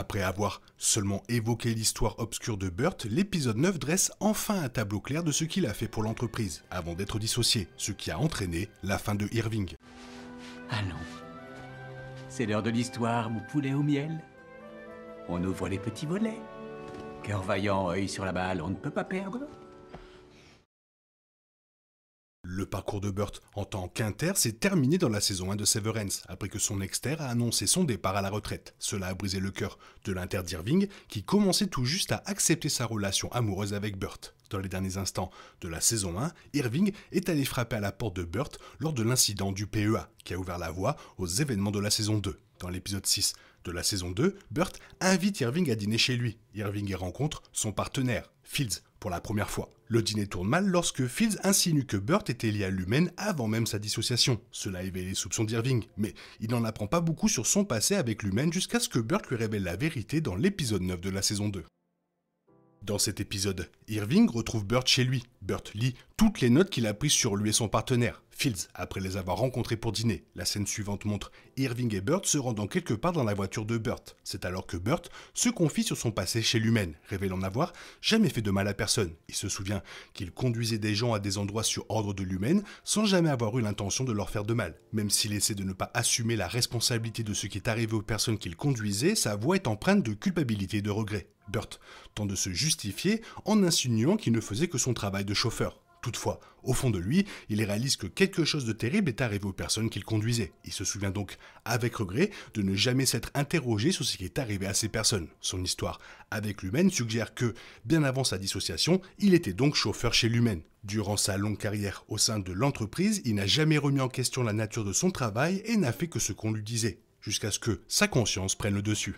Après avoir seulement évoqué l'histoire obscure de Burt, l'épisode 9 dresse enfin un tableau clair de ce qu'il a fait pour l'entreprise, avant d'être dissocié, ce qui a entraîné la fin de Irving. Allons. C'est l'heure de l'histoire, mon poulet au miel. On ouvre les petits volets. Cœur vaillant, œil sur la balle, on ne peut pas perdre. Le parcours de Burt en tant qu'inter s'est terminé dans la saison 1 de Severance, après que son exter a annoncé son départ à la retraite. Cela a brisé le cœur de l'inter d'Irving, qui commençait tout juste à accepter sa relation amoureuse avec Burt. Dans les derniers instants de la saison 1, Irving est allé frapper à la porte de Burt lors de l'incident du PEA, qui a ouvert la voie aux événements de la saison 2. Dans l'épisode 6 de la saison 2, Burt invite Irving à dîner chez lui. Irving y rencontre son partenaire, Fields, pour la première fois. Le dîner tourne mal lorsque Fields insinue que Burt était lié à Lumen avant même sa dissociation. Cela éveille les soupçons d'Irving, mais il n'en apprend pas beaucoup sur son passé avec Lumen jusqu'à ce que Burt lui révèle la vérité dans l'épisode 9 de la saison 2. Dans cet épisode, Irving retrouve Burt chez lui. Burt lit toutes les notes qu'il a prises sur lui et son partenaire, Fields, après les avoir rencontrés pour dîner. La scène suivante montre Irving et Burt se rendant quelque part dans la voiture de Burt. C'est alors que Burt se confie sur son passé chez Lumen, révélant n'avoir jamais fait de mal à personne. Il se souvient qu'il conduisait des gens à des endroits sur ordre de Lumen sans jamais avoir eu l'intention de leur faire de mal. Même s'il essaie de ne pas assumer la responsabilité de ce qui est arrivé aux personnes qu'il conduisait, sa voix est empreinte de culpabilité et de regret. Burt tente de se justifier en insinuant qu'il ne faisait que son travail de chauffeur. Toutefois, au fond de lui, il réalise que quelque chose de terrible est arrivé aux personnes qu'il conduisait. Il se souvient donc, avec regret, de ne jamais s'être interrogé sur ce qui est arrivé à ces personnes. Son histoire avec Lumen suggère que, bien avant sa dissociation, il était donc chauffeur chez Lumen. Durant sa longue carrière au sein de l'entreprise, il n'a jamais remis en question la nature de son travail et n'a fait que ce qu'on lui disait, jusqu'à ce que sa conscience prenne le dessus.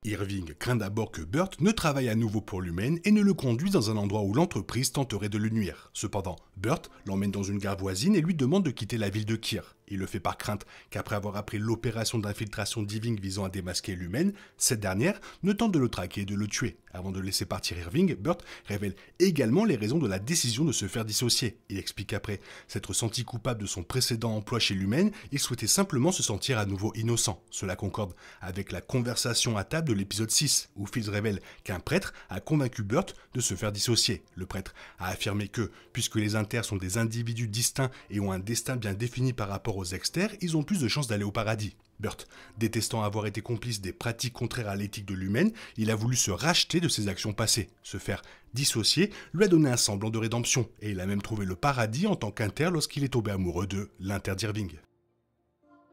Irving craint d'abord que Burt ne travaille à nouveau pour Lumen et ne le conduise dans un endroit où l'entreprise tenterait de le nuire. Cependant, Burt l'emmène dans une gare voisine et lui demande de quitter la ville de Kir. Il le fait par crainte qu'après avoir appris l'opération d'infiltration d'Irving visant à démasquer Lumen, cette dernière ne tente de le traquer et de le tuer. Avant de laisser partir Irving, Burt révèle également les raisons de la décision de se faire dissocier. Il explique qu'après s'être senti coupable de son précédent emploi chez Lumen, il souhaitait simplement se sentir à nouveau innocent. Cela concorde avec la conversation à table de l'épisode 6, où Fields révèle qu'un prêtre a convaincu Burt de se faire dissocier. Le prêtre a affirmé que, puisque les inters sont des individus distincts et ont un destin bien défini par rapport aux exters, ils ont plus de chances d'aller au paradis. Burt, détestant avoir été complice des pratiques contraires à l'éthique de Lumen, il a voulu se racheter de ses actions passées. Se faire dissocier lui a donné un semblant de rédemption, et il a même trouvé le paradis en tant qu'inter lorsqu'il est tombé amoureux de l'inter d'Irving.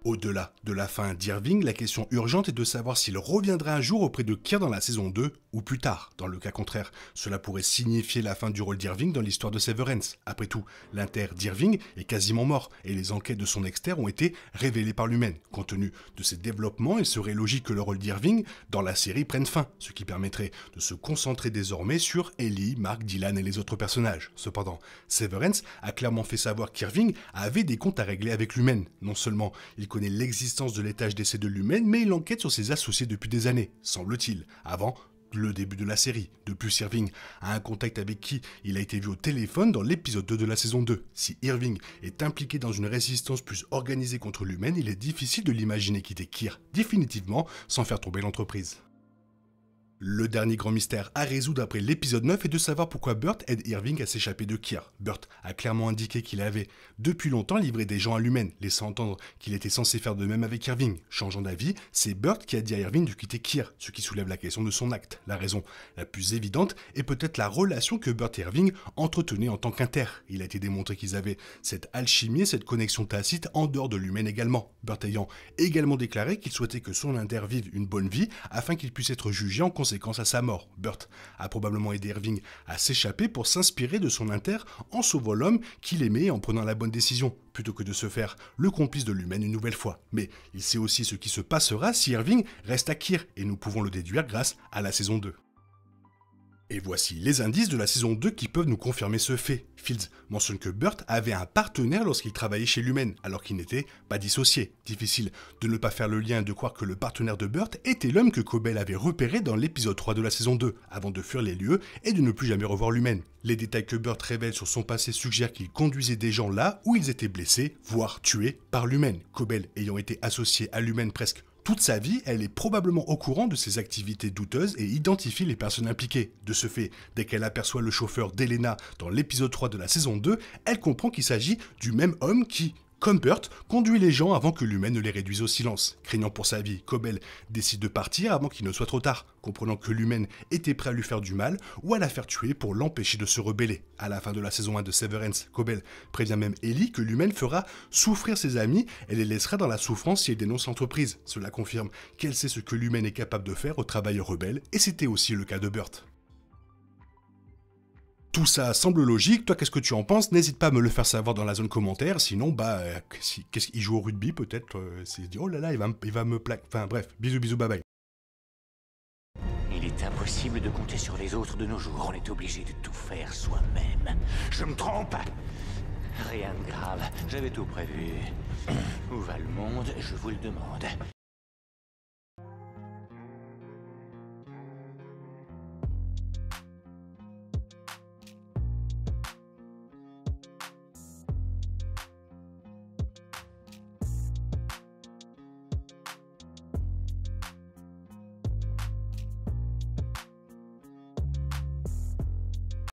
Au-delà de la fin d'Irving, la question urgente est de savoir s'il reviendra un jour auprès de Kir dans la saison 2 ou plus tard. Dans le cas contraire, cela pourrait signifier la fin du rôle d'Irving dans l'histoire de Severance. Après tout, l'inter d'Irving est quasiment mort et les enquêtes de son exter ont été révélées par Lumen. Compte tenu de ces développements, il serait logique que le rôle d'Irving dans la série prenne fin, ce qui permettrait de se concentrer désormais sur Ellie, Mark, Dylan et les autres personnages. Cependant, Severance a clairement fait savoir qu'Irving avait des comptes à régler avec Lumen. Non seulement il connaît l'existence de l'étage d'essai de Lumen, mais il enquête sur ses associés depuis des années, semble-t-il, avant le début de la série. De plus, Irving a un contact avec qui il a été vu au téléphone dans l'épisode 2 de la saison 2. Si Irving est impliqué dans une résistance plus organisée contre Lumen, il est difficile de l'imaginer quitter Kir définitivement sans faire tomber l'entreprise. Le dernier grand mystère à résoudre après l'épisode 9 est de savoir pourquoi Burt aide Irving à s'échapper de Kir. Burt a clairement indiqué qu'il avait depuis longtemps livré des gens à Lumen, laissant entendre qu'il était censé faire de même avec Irving. Changeant d'avis, c'est Burt qui a dit à Irving de quitter Kir, ce qui soulève la question de son acte. La raison la plus évidente est peut-être la relation que Burt et Irving entretenaient en tant qu'inter. Il a été démontré qu'ils avaient cette alchimie et cette connexion tacite en dehors de Lumen également. Burt ayant également déclaré qu'il souhaitait que son inter vive une bonne vie afin qu'il puisse être jugé en conséquence à sa mort. Burt a probablement aidé Irving à s'échapper pour s'inspirer de son inter en sauvant l'homme qu'il aimait et en prenant la bonne décision, plutôt que de se faire le complice de Lumen une nouvelle fois. Mais il sait aussi ce qui se passera si Irving reste à Kir, et nous pouvons le déduire grâce à la saison 2. Et voici les indices de la saison 2 qui peuvent nous confirmer ce fait. Fields mentionne que Burt avait un partenaire lorsqu'il travaillait chez Lumen, alors qu'il n'était pas dissocié. Difficile de ne pas faire le lien et de croire que le partenaire de Burt était l'homme que Cobell avait repéré dans l'épisode 3 de la saison 2, avant de fuir les lieux et de ne plus jamais revoir Lumen. Les détails que Burt révèle sur son passé suggèrent qu'il conduisait des gens là où ils étaient blessés, voire tués par Lumen. Cobell ayant été associé à Lumen presque Toute sa vie, elle est probablement au courant de ses activités douteuses et identifie les personnes impliquées. De ce fait, dès qu'elle aperçoit le chauffeur d'Elena dans l'épisode 3 de la saison 2, elle comprend qu'il s'agit du même homme qui, comme Burt, conduit les gens avant que l'humaine ne les réduise au silence. Craignant pour sa vie, Cobell décide de partir avant qu'il ne soit trop tard, comprenant que l'humaine était prêt à lui faire du mal ou à la faire tuer pour l'empêcher de se rebeller. À la fin de la saison 1 de Severance, Cobell prévient même Ellie que l'humaine fera souffrir ses amis et les laissera dans la souffrance si elle dénonce l'entreprise. Cela confirme qu'elle sait ce que l'humaine est capable de faire aux travailleurs rebelles, et c'était aussi le cas de Burt. Tout ça semble logique, toi qu'est-ce que tu en penses? N'hésite pas à me le faire savoir dans la zone commentaire, sinon qu'est-ce qu'il joue au rugby peut-être, c'est dit oh là là il va me plaquer, enfin bref, bisous bye bye. Il est impossible de compter sur les autres de nos jours, on est obligé de tout faire soi-même. Je me trompe? Rien de grave, j'avais tout prévu. Où va le monde, je vous le demande.